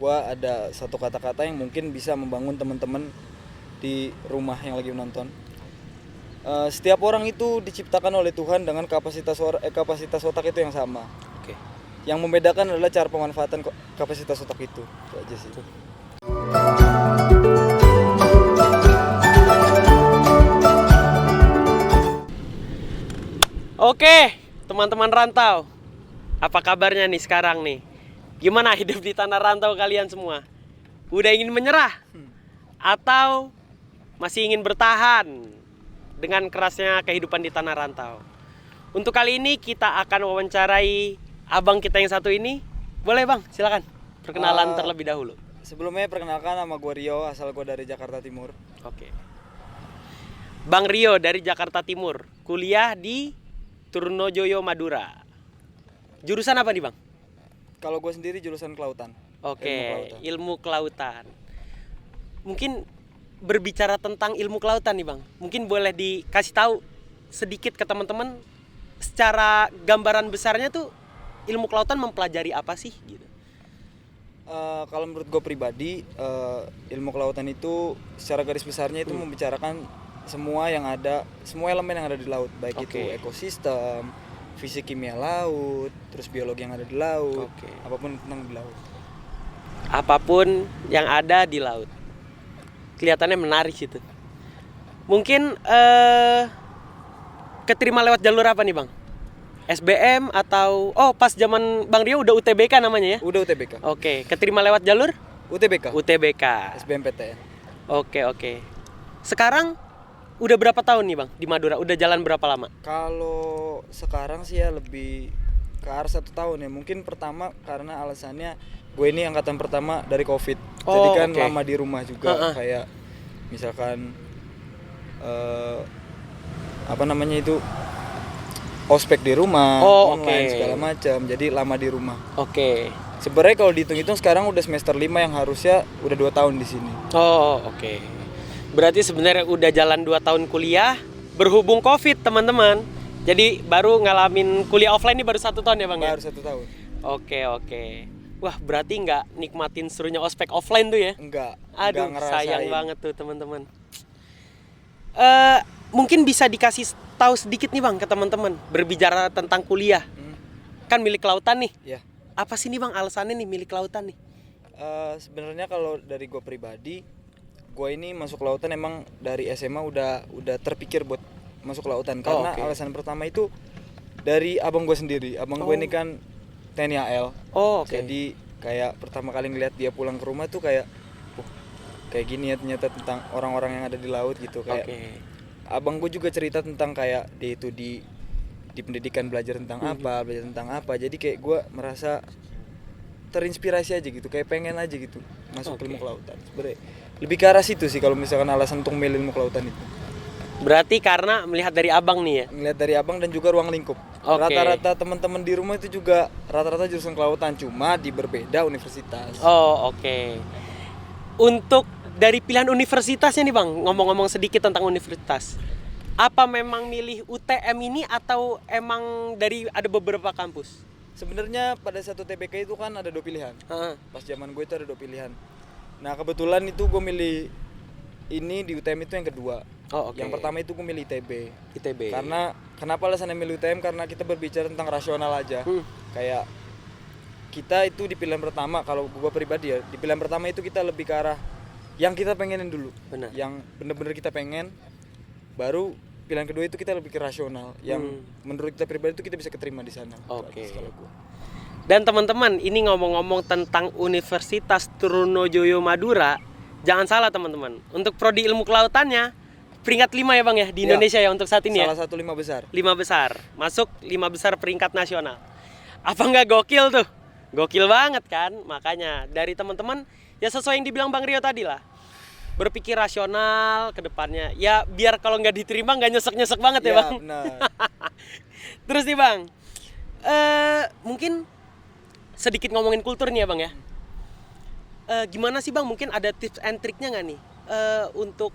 gue ada satu kata-kata yang mungkin bisa membangun teman-teman di rumah yang lagi menonton. Setiap orang itu diciptakan oleh Tuhan dengan kapasitas otak itu yang sama. Oke. Yang membedakan adalah cara pemanfaatan kapasitas otak itu aja sih. Oke, teman-teman rantau, apa kabarnya nih sekarang nih? Gimana hidup di tanah rantau kalian semua? Udah ingin menyerah? Atau masih ingin bertahan dengan kerasnya kehidupan di tanah rantau? Untuk kali ini kita akan wawancarai abang kita yang satu ini. Boleh bang, silakan perkenalan terlebih dahulu. Sebelumnya perkenalkan, nama gue Rio, asal gue dari Jakarta Timur. Oke. Bang Rio dari Jakarta Timur, kuliah di Trunojoyo, Madura. Jurusan apa nih bang? Kalau gue sendiri jurusan kelautan. Oke, ilmu kelautan. Mungkin berbicara tentang ilmu kelautan nih bang, mungkin boleh dikasih tahu sedikit ke teman-teman secara gambaran besarnya tuh ilmu kelautan mempelajari apa sih gitu? Kalau menurut gue pribadi, ilmu kelautan itu secara garis besarnya itu membicarakan semua elemen yang ada di laut, baik itu ekosistem, fisik kimia laut, terus biologi yang ada di laut, apapun tentang di laut. Apapun yang ada di laut. Kelihatannya menarik situ. Mungkin keterima lewat jalur apa nih bang? SBM atau pas zaman Bang Rio udah UTBK namanya ya? Udah UTBK. Oke, keterima lewat jalur? UTBK. SBMPTN. Oke. Sekarang udah berapa tahun nih bang di Madura? Udah jalan berapa lama? Kalau sekarang sih ya lebih ke arah 1 tahun ya. Mungkin pertama karena alasannya gue ini angkatan pertama dari COVID. Jadi kan lama di rumah juga. Kayak misalkan ospek di rumah, online segala macam. Jadi lama di rumah. Sebenarnya kalau dihitung-hitung sekarang udah semester 5 yang harusnya udah 2 tahun di sini. Berarti sebenarnya udah jalan 2 tahun kuliah, berhubung COVID teman-teman. Jadi baru ngalamin kuliah offline ini baru 1 tahun ya bang? Baru 1 tahun. Oke. Wah berarti nggak nikmatin serunya ospek offline tuh ya? Enggak. Aduh sayang banget tuh teman-teman. Mungkin bisa dikasih tahu sedikit nih bang ke teman-teman berbicara tentang kuliah. Kan milik kelautan nih. Ya. Apa sih nih bang alasannya nih milik kelautan nih? Sebenarnya kalau dari gue pribadi, gue ini masuk lautan emang dari SMA udah terpikir buat masuk lautan karena alasan pertama itu dari abang gue sendiri. Abang gue ini kan TNI AL. Jadi kayak pertama kali ngeliat dia pulang ke rumah tuh kayak kayak gini ya ternyata tentang orang-orang yang ada di laut gitu. Kayak abang gue juga cerita tentang kayak dia itu di pendidikan belajar tentang apa. Jadi kayak gue merasa terinspirasi aja gitu, kayak pengen aja gitu masuk ilmu kelautan. Sebenarnya lebih ke arah situ sih kalau misalkan alasan untuk milih ilmu kelautan itu. Berarti karena melihat dari abang nih ya? Melihat dari abang dan juga ruang lingkup. Rata-rata teman-teman di rumah itu juga rata-rata jurusan kelautan, cuma di berbeda universitas. Untuk dari pilihan universitasnya nih bang, ngomong-ngomong sedikit tentang universitas. Apa memang milih UTM ini atau emang dari ada beberapa kampus? Sebenarnya pada satu TBK itu kan ada 2 pilihan. Pas zaman gue itu ada 2 pilihan. Nah kebetulan itu gue milih ini di UTM itu yang kedua. Yang pertama itu gue milih ITB. Karena kenapa alasannya milih UTM? Karena kita berbicara tentang rasional aja. Kayak kita itu di pilihan pertama, kalau gue pribadi ya, di pilihan pertama itu kita lebih ke arah yang kita pengenin dulu. Yang bener-bener kita pengen. Baru pilihan kedua itu kita lebih ke rasional. Yang menurut kita pribadi itu kita bisa keterima di sana. Dan teman-teman, ini ngomong-ngomong tentang Universitas Trunojoyo Madura, jangan salah teman-teman. Untuk prodi ilmu kelautannya peringkat 5 ya bang ya di Indonesia ya untuk saat ini. Salah satu 5 besar. 5 besar, masuk 5 besar peringkat nasional. Apa nggak gokil tuh? Gokil banget kan? Makanya dari teman-teman ya sesuai yang dibilang Bang Rio tadi lah. Berpikir rasional ke depannya. Ya biar kalau nggak diterima nggak nyesek-nyesek banget ya bang. Benar. Terus nih bang, mungkin sedikit ngomongin kultur nih ya bang ya. Gimana sih bang? Mungkin ada tips and triknya nggak nih untuk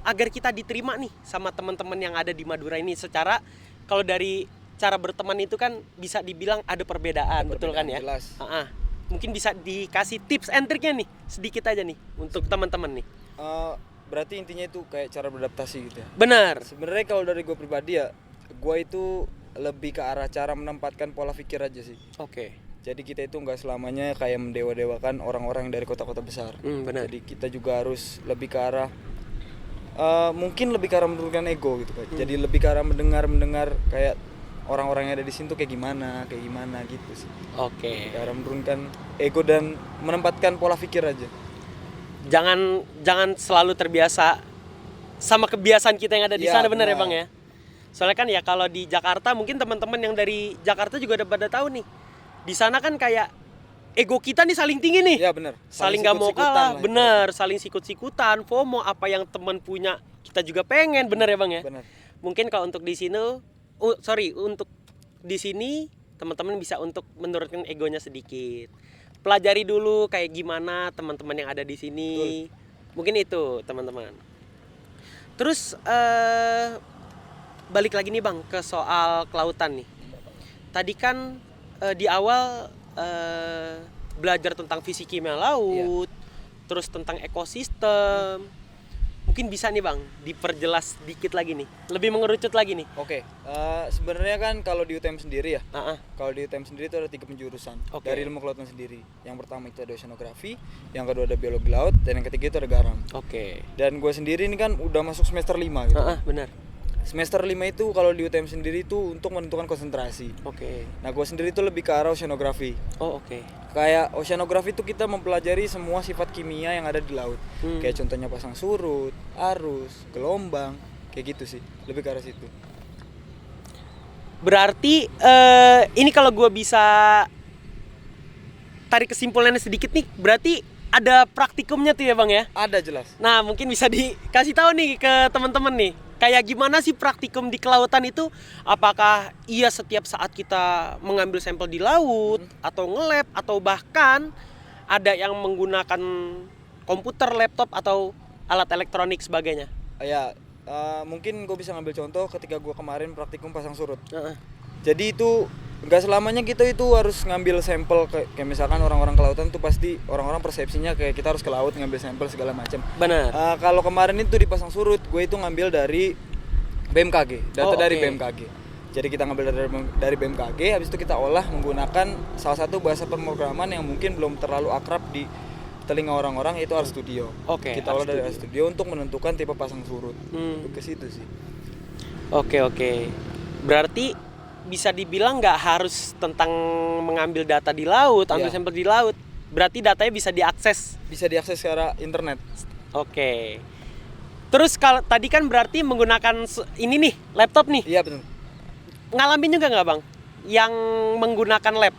agar kita diterima nih sama teman-teman yang ada di Madura ini? Secara kalau dari cara berteman itu kan bisa dibilang ada perbedaan, betul kan ya? Jelas. Mungkin bisa dikasih tips and triknya nih, sedikit aja nih untuk teman-teman nih. Berarti intinya itu kayak cara beradaptasi gitu ya. Benar. Sebenarnya kalau dari gue pribadi ya, gue itu lebih ke arah cara menempatkan pola pikir aja sih. Oke. Jadi kita itu nggak selamanya kayak mendewa-dewakan orang-orang yang dari kota-kota besar. Benar. Jadi kita juga harus lebih ke arah mungkin lebih ke arah menurunkan ego gitu kan. Jadi lebih ke arah mendengar kayak orang-orang yang ada di sini tuh kayak gimana gitu sih. Oke. Ke arah menurunkan ego dan menempatkan pola pikir aja. Jangan selalu terbiasa sama kebiasaan kita yang ada di Ya, sana, benar ya benar. Bang ya? Soalnya kan ya kalau di Jakarta mungkin teman-teman yang dari Jakarta juga udah pada tahu nih. Di sana kan kayak ego kita nih saling tinggi nih. Iya benar. Saling nggak mau kalah, bener, saling sikut-sikutan, FOMO, apa yang teman punya kita juga pengen, bener ya Bang ya. Benar. Mungkin kalau untuk di sini, untuk di sini teman-teman bisa untuk menurunkan egonya sedikit. Pelajari dulu kayak gimana teman-teman yang ada di sini. Mungkin itu teman-teman. Terus balik lagi nih Bang ke soal kelautan nih. Tadi kan di awal belajar tentang fisik kimia laut, terus tentang ekosistem. Mungkin bisa nih Bang diperjelas dikit lagi nih, lebih mengerucut lagi nih. Oke, sebenarnya kan kalau di UTM sendiri ya, Ah, kalau di UTM sendiri itu ada 3 penjurusan Oke. dari ilmu kelautan sendiri. Yang pertama itu ada oceanografi, yang kedua ada biologi laut, dan yang ketiga itu ada garam. Oke. Dan gue sendiri ini kan udah masuk semester 5 gitu. Benar. Semester 5 itu kalau di UTM sendiri itu untuk menentukan konsentrasi. Oke. Nah gue sendiri itu lebih ke arah oceanografi. Oh, oke. Kayak oceanografi itu kita mempelajari semua sifat kimia yang ada di laut. Hmm. Kayak contohnya pasang surut, arus, gelombang, kayak gitu sih. Lebih ke arah situ. Berarti ini kalau gue bisa tarik kesimpulannya sedikit nih, berarti ada praktikumnya tuh ya Bang ya. Ada jelas. Nah mungkin bisa dikasih tahu nih ke teman-teman nih, kayak gimana sih praktikum di kelautan itu? Apakah iya setiap saat kita mengambil sampel di laut atau nge-lab, atau bahkan ada yang menggunakan komputer, laptop atau alat elektronik sebagainya? Ya, mungkin gue bisa ngambil contoh ketika gue kemarin praktikum pasang surut. Heeh. Jadi itu nggak selamanya kita itu harus ngambil sampel kayak misalkan orang-orang kelautan tuh pasti orang-orang persepsinya kayak kita harus ke laut ngambil sampel segala macam. Benar. Kalau kemarin itu di pasang surut, gue itu ngambil dari BMKG, data dari oke. BMKG. Jadi kita ngambil dari BMKG, habis itu kita olah menggunakan salah satu bahasa pemrograman yang mungkin belum terlalu akrab di telinga orang-orang, yaitu RStudio. Oke, Kita olah dari RStudio. RStudio untuk menentukan tipe pasang surut. Hmm. Ke situ sih. Oke. Berarti bisa dibilang nggak harus tentang mengambil data di laut, ambil Iya. sampel di laut. Berarti datanya bisa diakses. Bisa diakses secara internet. Oke. Terus kalau tadi kan berarti menggunakan ini nih, laptop nih. Iya betul. Ngalamin juga nggak Bang? Yang menggunakan lab,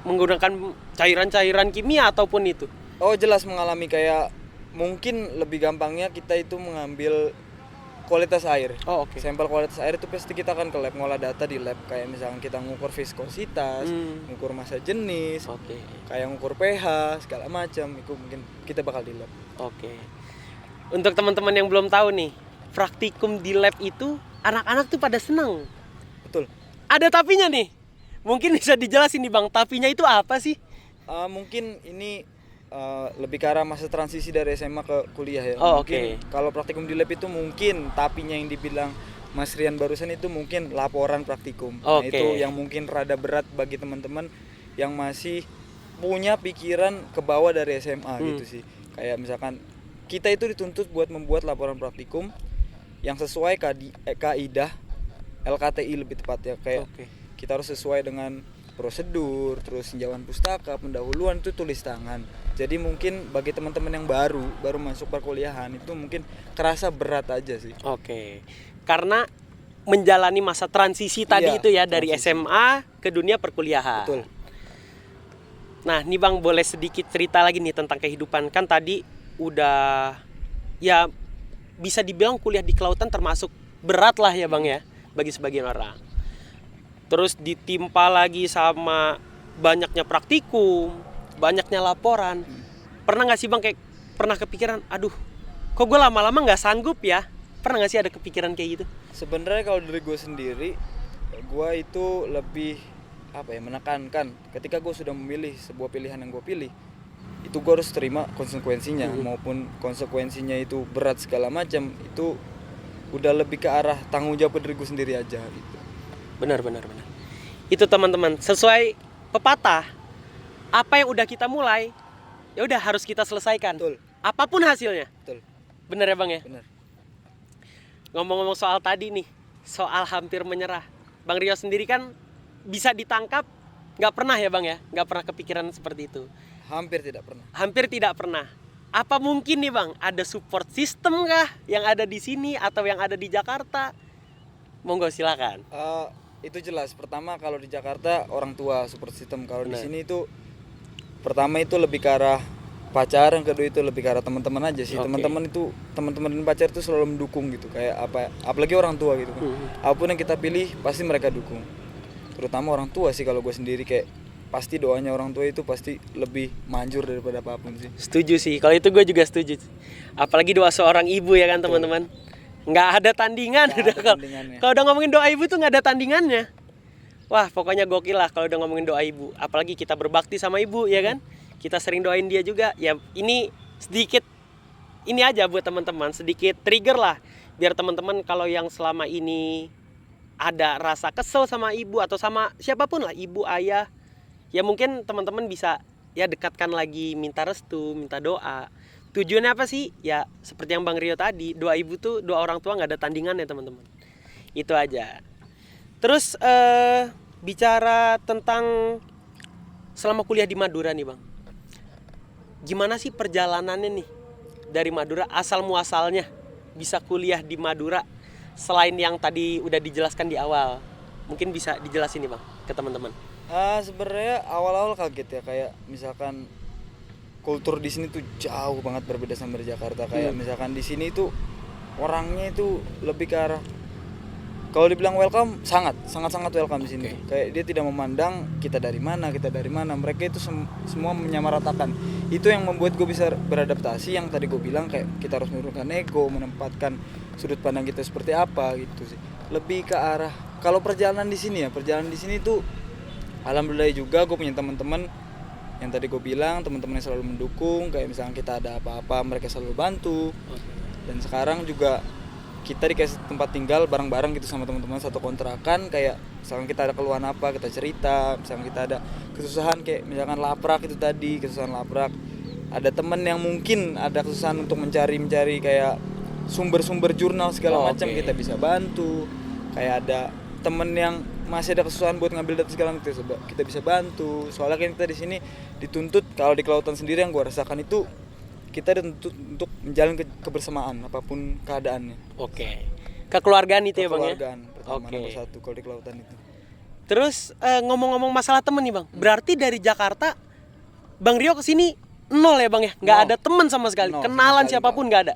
menggunakan cairan-cairan kimia ataupun itu. Oh jelas mengalami, kayak mungkin lebih gampangnya kita itu mengambil kualitas air. Oh, oke. Sampel kualitas air itu pasti kita akan ke lab, ngolah data di lab, kayak misalkan kita ngukur viskositas, ngukur massa jenis, Oke. kayak ngukur pH segala macam, itu mungkin kita bakal di lab. Oke. Untuk teman-teman yang belum tahu nih, praktikum di lab itu anak-anak tuh pada seneng. Betul. Ada tapinya nih. Mungkin bisa dijelasin nih Bang, tapinya itu apa sih? Mungkin ini lebih ke arah masa transisi dari SMA ke kuliah ya. Oh, Mungkin kalau praktikum di lab itu mungkin tapinya yang dibilang Mas Rian barusan itu mungkin laporan praktikum. Nah, Oke. itu yang mungkin rada berat bagi teman-teman yang masih punya pikiran ke bawah dari SMA gitu sih. Kayak misalkan kita itu dituntut buat membuat laporan praktikum yang sesuai kaidah LKTI lebih tepatnya, kayak Oke. kita harus sesuai dengan prosedur, terus tinjauan pustaka, pendahuluan itu tulis tangan. Jadi mungkin bagi teman-teman yang baru masuk perkuliahan itu mungkin kerasa berat aja sih. Oke. Karena menjalani masa transisi tadi Iya, itu ya, dari transisi. SMA ke dunia perkuliahan. Betul. Nah, nih Bang boleh sedikit cerita lagi nih tentang kehidupan. Kan tadi udah ya bisa dibilang kuliah di kelautan termasuk berat lah ya Bang ya bagi sebagian orang. Terus ditimpa lagi sama banyaknya praktikum, banyaknya laporan. Pernah nggak sih Bang kayak pernah kepikiran, aduh, kok gue lama-lama nggak sanggup ya? Pernah nggak sih ada kepikiran kayak gitu? Sebenarnya kalau dari gue sendiri, gue itu lebih apa ya, menekankan ketika gue sudah memilih sebuah pilihan yang gue pilih, itu gue harus terima konsekuensinya, maupun konsekuensinya itu berat segala macam, itu udah lebih ke arah tanggung jawab ke diri gue sendiri aja gitu. Benar. Itu teman-teman, sesuai pepatah, apa yang udah kita mulai, ya udah harus kita selesaikan. Betul. Apapun hasilnya. Betul. Bener ya Bang ya? Benar. Ngomong-ngomong soal tadi nih, soal hampir menyerah. Bang Rio sendiri kan bisa ditangkap, nggak pernah ya Bang ya? Nggak pernah kepikiran seperti itu. Hampir tidak pernah. Hampir tidak pernah. Apa mungkin nih Bang, ada support system kah yang ada di sini atau yang ada di Jakarta? Monggo silakan. Itu jelas. Pertama kalau di Jakarta orang tua support system. Kalau di Benar. sini itu pertama itu lebih ke arah pacar, yang kedua itu lebih ke arah teman-teman aja sih. Oke. Teman-teman dan pacar itu selalu mendukung gitu. Kayak apa? Apalagi orang tua gitu kan. Apapun yang kita pilih pasti mereka dukung. Terutama orang tua sih, kalau gue sendiri kayak pasti doanya orang tua itu pasti lebih manjur daripada apapun sih. Setuju sih, kalau itu gue juga setuju. Apalagi doa seorang ibu ya kan teman-teman. Nggak ada tandingan. Nggak ada tandingannya. Kalau udah ngomongin doa ibu tuh nggak ada tandingannya. Wah pokoknya gokil lah kalau udah ngomongin doa ibu. Apalagi kita berbakti sama ibu ya kan. Kita sering doain dia juga. Ya ini sedikit, ini aja buat teman-teman, sedikit trigger lah. Biar teman-teman kalau yang selama ini ada rasa kesel sama ibu atau sama siapapun lah, ibu, ayah, ya mungkin teman-teman bisa ya dekatkan lagi, minta restu, minta doa. Tujuannya apa sih? Ya seperti yang Bang Rio tadi, doa ibu tuh, doa orang tua nggak ada tandingannya teman-teman. Itu aja. Terus bicara tentang selama kuliah di Madura nih Bang, gimana sih perjalanannya nih dari Madura, asal muasalnya bisa kuliah di Madura, selain yang tadi udah dijelaskan di awal? Mungkin bisa dijelasin nih Bang ke teman-teman. Sebenarnya awal-awal kaget ya, kayak misalkan kultur di sini tuh jauh banget berbeda sama di Jakarta. Kayak misalkan di sini tuh orangnya itu lebih ke arah, kalau dibilang welcome, sangat welcome di sini. Kayak dia tidak memandang kita dari mana. Mereka itu semua menyamaratakan. Itu yang membuat gue bisa beradaptasi. Yang tadi gue bilang kayak kita harus menurunkan ego, menempatkan sudut pandang kita seperti apa gitu sih. Lebih ke arah kalau perjalanan di sini tuh alhamdulillah juga gue punya teman-teman yang tadi gue bilang, teman-teman yang selalu mendukung. Kayak misalnya kita ada apa-apa mereka selalu bantu. Dan sekarang juga kita dikasih tempat tinggal bareng-bareng gitu sama teman-teman satu kontrakan. Kayak misalkan kita ada keluhan apa, kita cerita. Misalkan kita ada kesusahan, kayak misalkan laprak itu tadi, kesusahan laprak, ada teman yang mungkin ada kesusahan untuk mencari kayak sumber-sumber jurnal segala macam, kita bisa bantu. Kayak ada temen yang masih ada kesusahan buat ngambil data segala macam, kita bisa bantu. Soalnya kan kita di sini dituntut, kalau di kelautan sendiri yang gue rasakan itu kita dituntut untuk menjalin kebersamaan apapun keadaannya. Kekeluargaan itu ya Bang ya? Kekeluargaan pertama nomor satu kalau di kelautan itu. Terus ngomong-ngomong masalah temen nih Bang, berarti dari Jakarta Bang Rio kesini nol ya Bang ya? Nggak ada teman sama sekali? Kenalan siapapun nggak ada?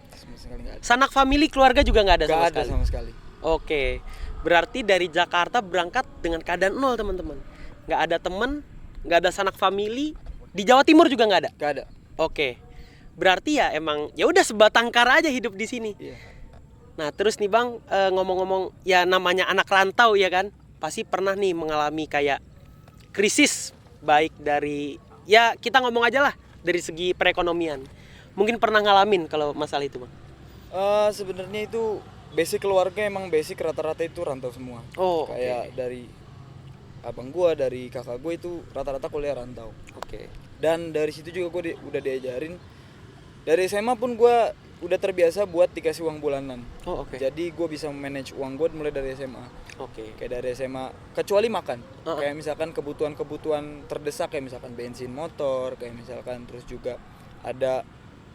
Sanak family, keluarga juga nggak ada sama sekali? Oke, berarti dari Jakarta berangkat dengan keadaan nol teman-teman. Nggak ada temen, nggak ada sanak family. Di Jawa Timur juga nggak ada? Nggak ada. Oke, berarti ya emang ya udah sebatang kara aja hidup di sini. Nah terus nih Bang, ngomong-ngomong ya namanya anak rantau ya kan, pasti pernah nih mengalami kayak krisis, baik dari, ya kita ngomong aja lah dari segi perekonomian. Mungkin pernah ngalamin kalau masalah itu Bang? Sebenarnya itu basic keluarga, emang basic rata-rata itu rantau semua. Kayak dari abang gua, dari kakak gua itu rata-rata kuliah rantau. Dan dari situ juga gua udah diajarin. Dari SMA pun gua udah terbiasa buat dikasih uang bulanan. Jadi gua bisa manage uang gua mulai dari SMA. Kayak dari SMA, kecuali makan. Kayak misalkan kebutuhan terdesak, kayak misalkan bensin motor, kayak misalkan terus juga ada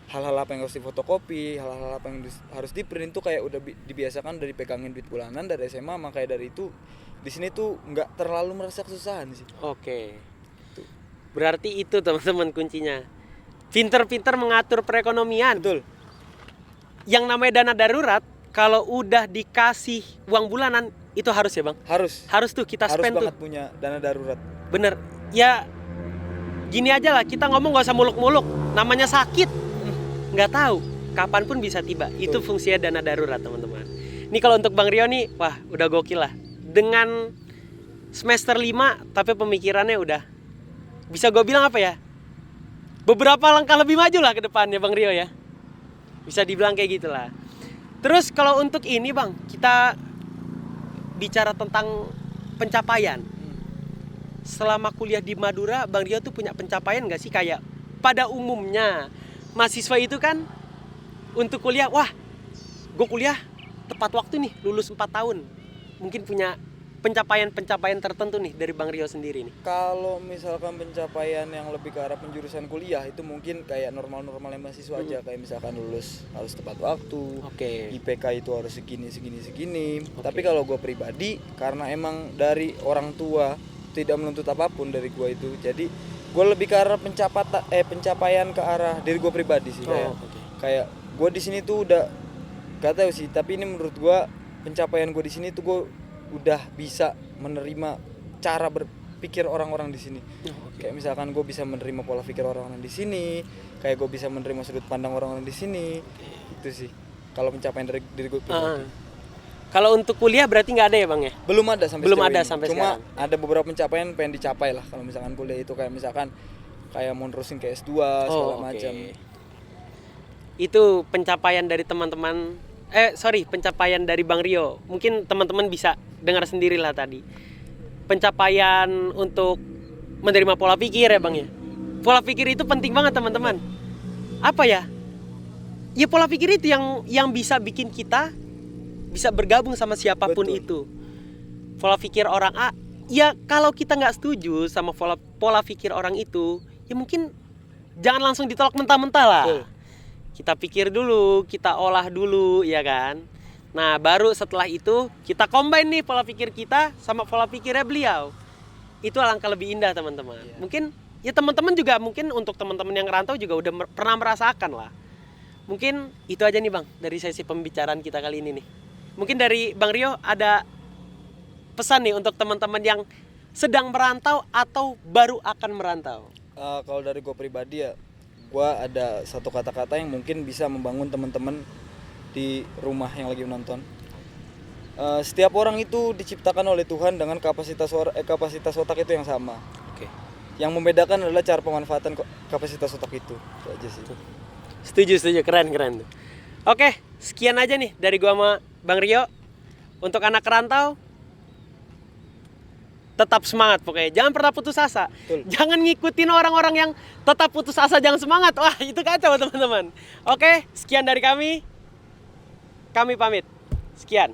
hal-hal apa yang harus difotokopi, hal-hal apa yang harus di-print, itu kayak udah dibiasakan dari pegangin duit bulanan dari SMA. Makanya dari itu di sini tuh nggak terlalu merasa kesusahan sih. Berarti itu teman-teman kuncinya, pinter-pinter mengatur perekonomian. Betul. Yang namanya dana darurat, kalau udah dikasih uang bulanan itu harus ya Bang? Harus tuh kita spend tuh. Harus banget punya dana darurat. Bener. Ya gini aja lah, kita ngomong gak usah muluk-muluk. Namanya sakit, nggak tahu kapanpun bisa tiba. Itu fungsinya dana darurat teman-teman. Ini kalau untuk Bang Rio nih, wah udah gokil lah. Dengan semester 5 tapi pemikirannya udah bisa gue bilang apa ya? Beberapa langkah lebih maju lah ke depannya Bang Rio ya. Bisa dibilang kayak gitulah. Terus kalau untuk ini Bang, kita bicara tentang pencapaian. Selama kuliah di Madura, Bang Rio tuh punya pencapaian gak sih? Kayak pada umumnya mahasiswa itu kan untuk kuliah, wah gue kuliah tepat waktu nih, lulus 4 tahun. Mungkin punya pencapaian tertentu nih dari Bang Rio sendiri nih. Kalau misalkan pencapaian yang lebih ke arah penjurusan kuliah itu mungkin kayak normal-normalnya mahasiswa aja, kayak misalkan lulus harus tepat waktu, Oke. IPK itu harus segini. Tapi kalau gue pribadi, karena emang dari orang tua tidak menuntut apapun dari gue itu, jadi gue lebih ke arah pencapaian ke arah diri gue pribadi sih. Kayak gue di sini tuh udah gak tahu sih, tapi ini menurut gue pencapaian gue di sini tuh gue udah bisa menerima cara berpikir orang-orang di sini. Kayak misalkan gue bisa menerima pola pikir orang-orang di sini, kayak gue bisa menerima sudut pandang orang-orang di sini. Itu sih kalau pencapaian dari diri gue pribadi. Kalau untuk kuliah berarti nggak ada ya Bang ya? Belum ada sampai sampai Cuma sekarang. ada beberapa pencapaian pengen dicapai lah kalau misalkan kuliah itu, kayak misalkan kayak mau nerusin ke S2 segala macam. Itu pencapaian dari teman-teman pencapaian dari Bang Rio. Mungkin teman-teman bisa dengar sendiri lah tadi. Pencapaian untuk menerima pola pikir ya Bang ya. Pola pikir itu penting banget teman-teman. Apa ya? Ya pola pikir itu yang bisa bikin kita bisa bergabung sama siapapun. Betul. Itu. Pola pikir orang A, ya kalau kita nggak setuju sama pola pikir orang itu, ya mungkin jangan langsung ditolak mentah-mentah lah. Betul. Kita pikir dulu, kita olah dulu, ya kan? Nah, baru setelah itu kita combine nih pola pikir kita sama pola pikirnya beliau. Itu alangkah lebih indah, teman-teman. Yeah. Mungkin ya teman-teman juga, mungkin untuk teman-teman yang ngerantau juga udah pernah merasakan lah. Mungkin itu aja nih Bang dari sesi pembicaraan kita kali ini nih. Mungkin dari Bang Rio ada pesan nih untuk teman-teman yang sedang merantau atau baru akan merantau. Kalau dari gue pribadi ya, gue ada satu kata-kata yang mungkin bisa membangun teman-teman di rumah yang lagi menonton. Setiap orang itu diciptakan oleh Tuhan dengan kapasitas otak itu yang sama. Oke. Yang membedakan adalah cara pemanfaatan kapasitas otak itu. Itu aja sih. Setuju, keren. Oke, sekian aja nih dari gua sama Bang Rio. Untuk anak rantau, tetap semangat pokoknya. Jangan pernah putus asa. Betul. Jangan ngikutin orang-orang yang tetap putus asa, jangan semangat. Wah, itu kacau teman-teman. Oke, sekian dari kami. Kami pamit. Sekian.